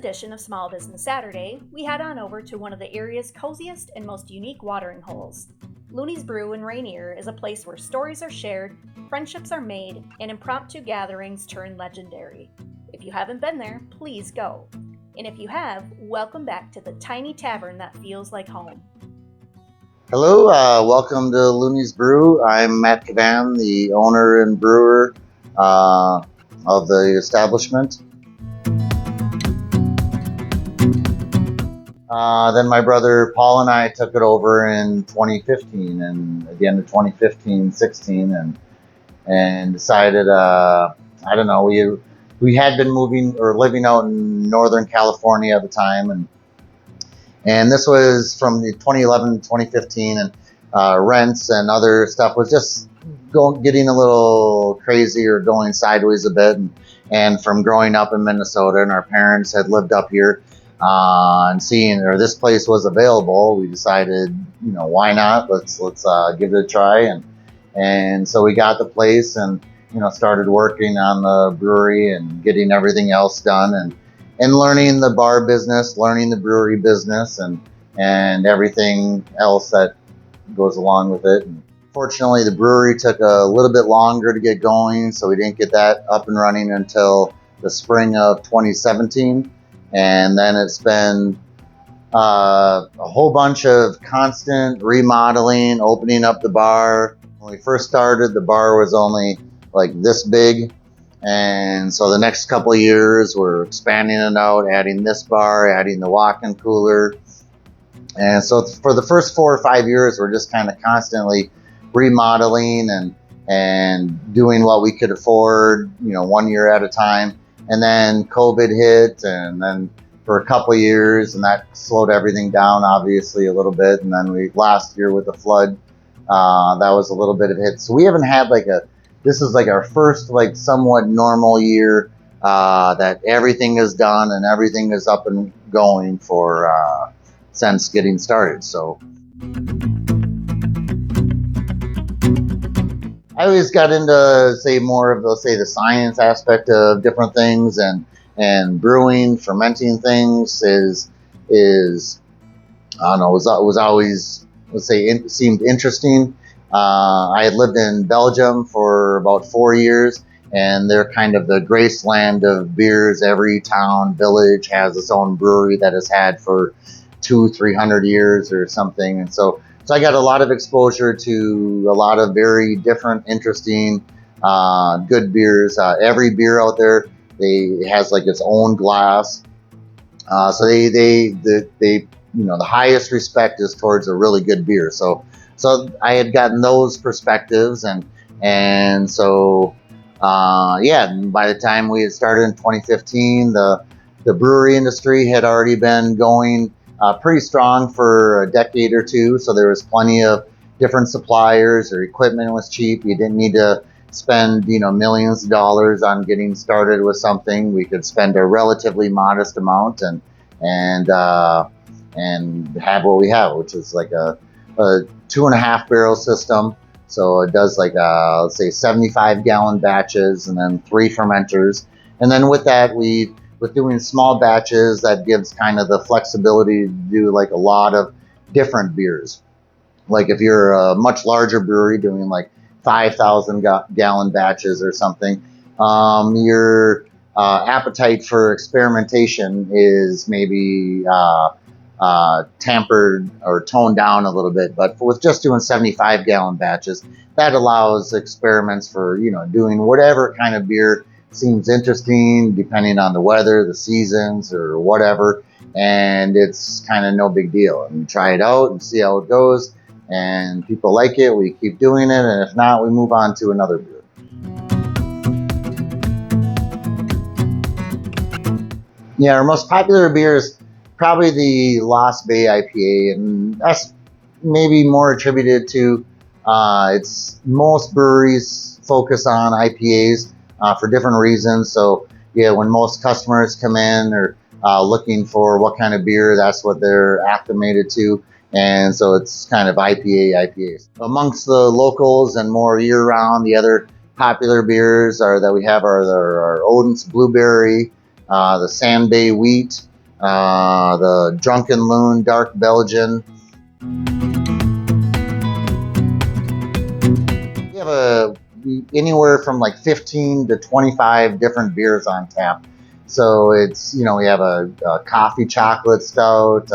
edition of Small Business Saturday, we head on over to one of the area's coziest and most unique watering holes. Loony's Brew in Ranier is a place where stories are shared, friendships are made, and impromptu gatherings turn legendary. If you haven't been there, please go. And if you have, welcome back to the tiny tavern that feels like home. Hello, welcome to Loony's Brew. I'm Matt Kavan, the owner and brewer of the establishment. Then my brother Paul and I took it over in 2015, and at the end of 2015-16, and decided, we had been moving or living out in Northern California at the time, and this was from the 2011 to 2015, and rents and other stuff was just getting a little crazy or going sideways a bit. And from growing up in Minnesota, and our parents had lived up here, and seeing this place was available, we decided, why not? Let's give it a try. And so we got the place and, started working on the brewery and getting everything else done, and learning the bar business, learning the brewery business, and everything else that goes along with it. And fortunately, the brewery took a little bit longer to get going, so we didn't get that up and running until the spring of 2017. And then it's been a whole bunch of constant remodeling, opening up the bar. When we first started, the bar was only like this big. And so the next couple of years, we're expanding it out, adding this bar, adding the walk-in cooler. And so for the first 4 or 5 years, we're just kind of constantly remodeling and doing what we could afford, 1 year at a time. And then COVID hit, and then for a couple of years, and that slowed everything down, obviously, a little bit. And then last year with the flood, that was a little bit of a hit. So we haven't had this is like our first somewhat normal year that everything is done and everything is up and going for since getting started. So I always got into more of the science aspect of different things, and brewing, fermenting things is I don't know, was always, seemed interesting. I had lived in Belgium for about 4 years, and they're kind of the Graceland of beers. Every town, village has its own brewery that has had for 200-300 years or something. And so I got a lot of exposure to a lot of very different, interesting, good beers. Every beer out there, has its own glass. So the highest respect is towards a really good beer. So I had gotten those perspectives, and so and by the time we had started in 2015, the brewery industry had already been going pretty strong for a decade or two. So there was plenty of different suppliers, or equipment was cheap. You didn't need to spend millions of dollars on getting started with something. We could spend a relatively modest amount and have what we have, which is like a 2.5 barrel system. So it does 75 gallon batches, and then 3 fermenters. And then with that, with doing small batches, that gives kind of the flexibility to do a lot of different beers. Like if you're a much larger brewery doing 5,000 gallon batches or something, your appetite for experimentation is maybe tempered or toned down a little bit. But with just doing 75 gallon batches, that allows experiments for doing whatever kind of beer seems interesting, depending on the weather, the seasons, or whatever. And it's kind of no big deal. And we try it out and see how it goes. And people like it, we keep doing it. And if not, we move on to another beer. Yeah, our most popular beer is probably the Lost Bay IPA. And that's maybe more attributed to most breweries focus on IPAs for different reasons. So yeah, when most customers come in, or looking for what kind of beer, that's what they're acclimated to. And so it's kind of IPAs. Amongst the locals and more year-round, the other popular beers that we have are our Odin's Blueberry, the Sand Bay Wheat, the Drunken Loon Dark Belgian. We have anywhere from like 15 to 25 different beers on tap. So it's, you know, we have a coffee chocolate stout.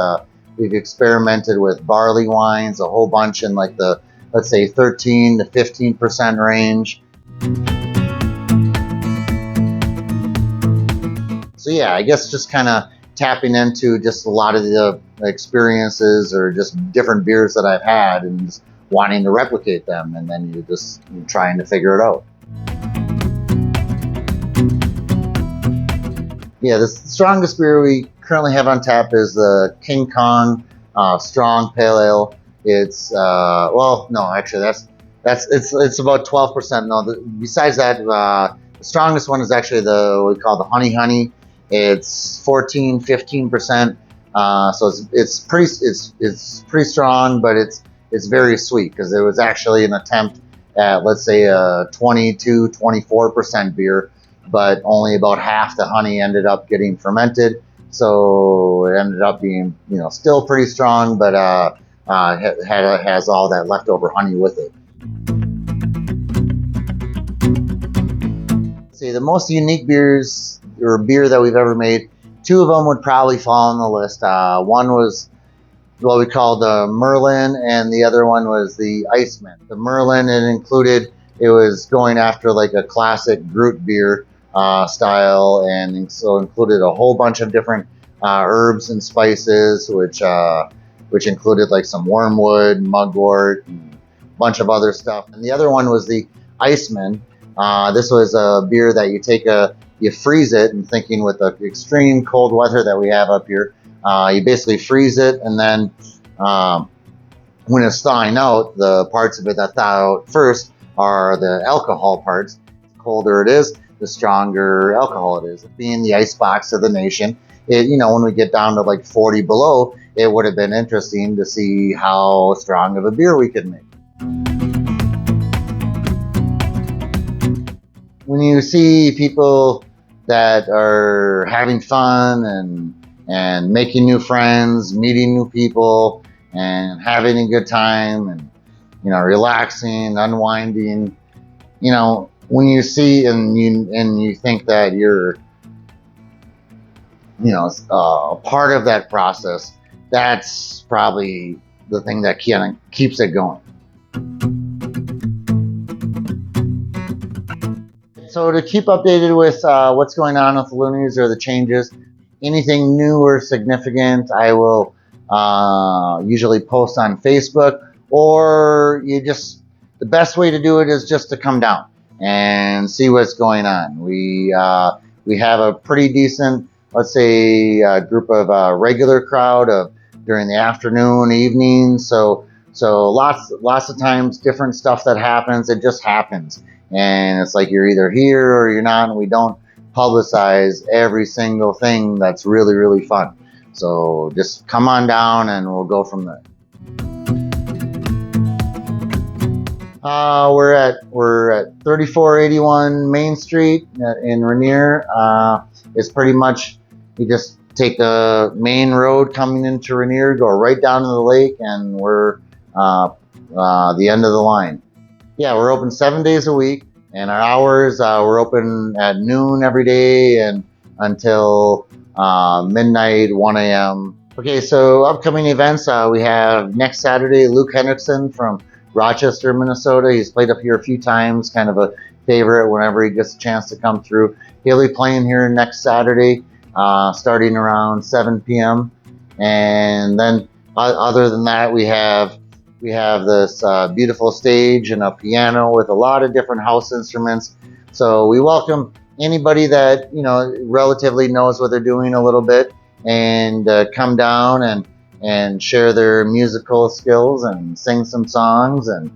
We've experimented with barley wines, a whole bunch in like the, let's say, 13 to 15% range. So yeah, I guess just kind of tapping into just a lot of the experiences or just different beers that I've had and just wanting to replicate them, and then you're trying to figure it out. Yeah, the strongest beer we currently have on tap is the King Kong Strong Pale Ale. It's well, no, actually, it's about 12%. No, besides that, the strongest one is actually what we call the Honey. It's 14-15%. So it's pretty strong, but it's very sweet because it was actually an attempt at, let's say, a 22-24% beer, but only about half the honey ended up getting fermented. So it ended up being, you know, still pretty strong, but has all that leftover honey with it. See, the most unique beers or beer that we've ever made, two of them would probably fall on the list. One was what we call the Merlin, and the other one was the Iceman. The Merlin, it was going after like a classic Groot beer style, and so included a whole bunch of different herbs and spices, which included like some wormwood, mugwort, and a bunch of other stuff. And the other one was the Iceman. This was a beer that you freeze it, and thinking with the extreme cold weather that we have up here, you basically freeze it, and then when it's thawing out, the parts of it that thaw out first are the alcohol parts. The colder it is, the stronger alcohol it is. Being the icebox of the nation, when we get down to like 40 below, it would have been interesting to see how strong of a beer we could make. When you see people that are having fun and making new friends, meeting new people, and having a good time, and relaxing, unwinding, when you see and you think that you're part of that process, that's probably the thing that kind of keeps it going. So to keep updated with what's going on with the Loonies or the changes, anything new or significant, I will usually post on Facebook, or the best way to do it is just to come down and see what's going on. We have a pretty decent, let's say, group of regular crowd during the afternoon, evening. So lots of times, different stuff that happens. It just happens. And it's like you're either here or you're not, and we don't publicize every single thing that's really, really fun. So just come on down and we'll go from there. We're at 3481 Main Street in Ranier. It's pretty much, you just take the main road coming into Ranier, go right down to the lake, and we're the end of the line. Yeah, we're open 7 days a week, and our hours, we're open at noon every day and until midnight, 1 a.m. Okay, so upcoming events, we have next Saturday, Luke Hendrickson from Rochester, Minnesota. He's played up here a few times, kind of a favorite whenever he gets a chance to come through. He'll be playing here next Saturday, starting around 7 p.m. And then other than that, we have this beautiful stage and a piano with a lot of different house instruments. So we welcome anybody that relatively knows what they're doing a little bit, and come down and share their musical skills and sing some songs and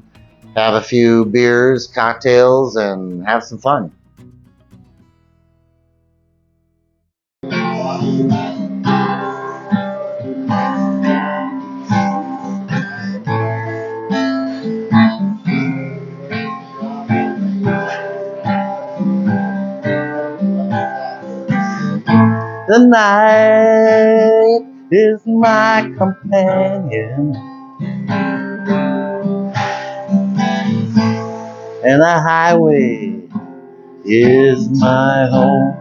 have a few beers, cocktails, and have some fun. The night is my companion, and the highway is my home.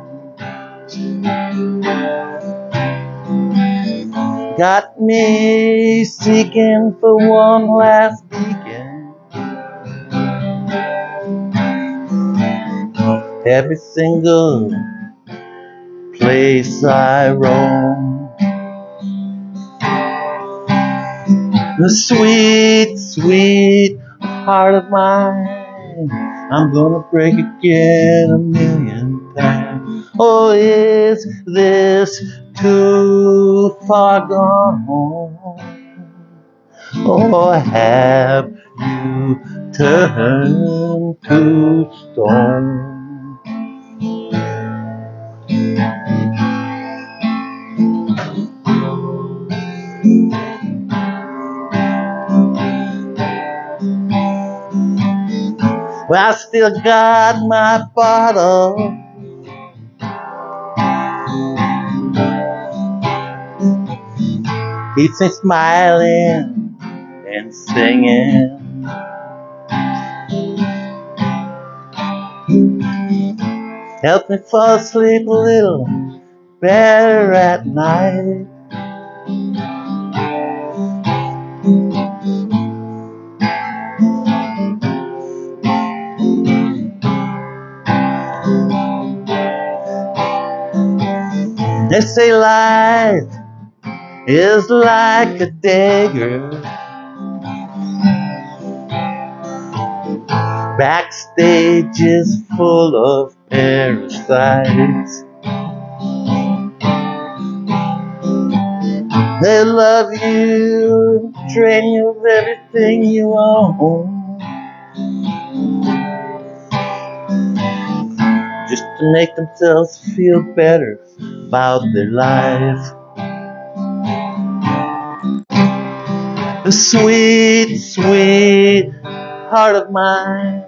Got me seeking for one last beacon. Every single place I roam. The sweet, sweet heart of mine, I'm gonna break again 1,000,000 times. Oh, is this too far gone? Or have you turned to stone? Well, I still got my bottle. Keeps me smiling and singing. Helps me fall asleep a little better at night. They say life is like a dagger, backstage is full of parasites. They love you, drain you of everything you own, just to make themselves feel better about their life. The sweet, sweet heart of mine,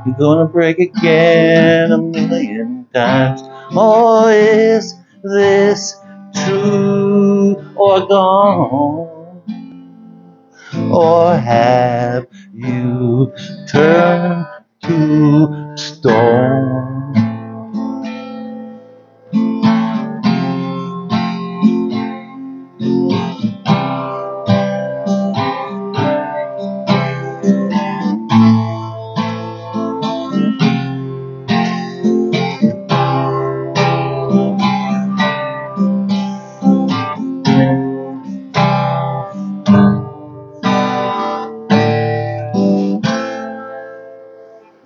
you're gonna break again 1,000,000 times. Oh, is this true or gone? Or have you turned to stone?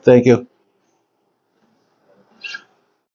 Thank you.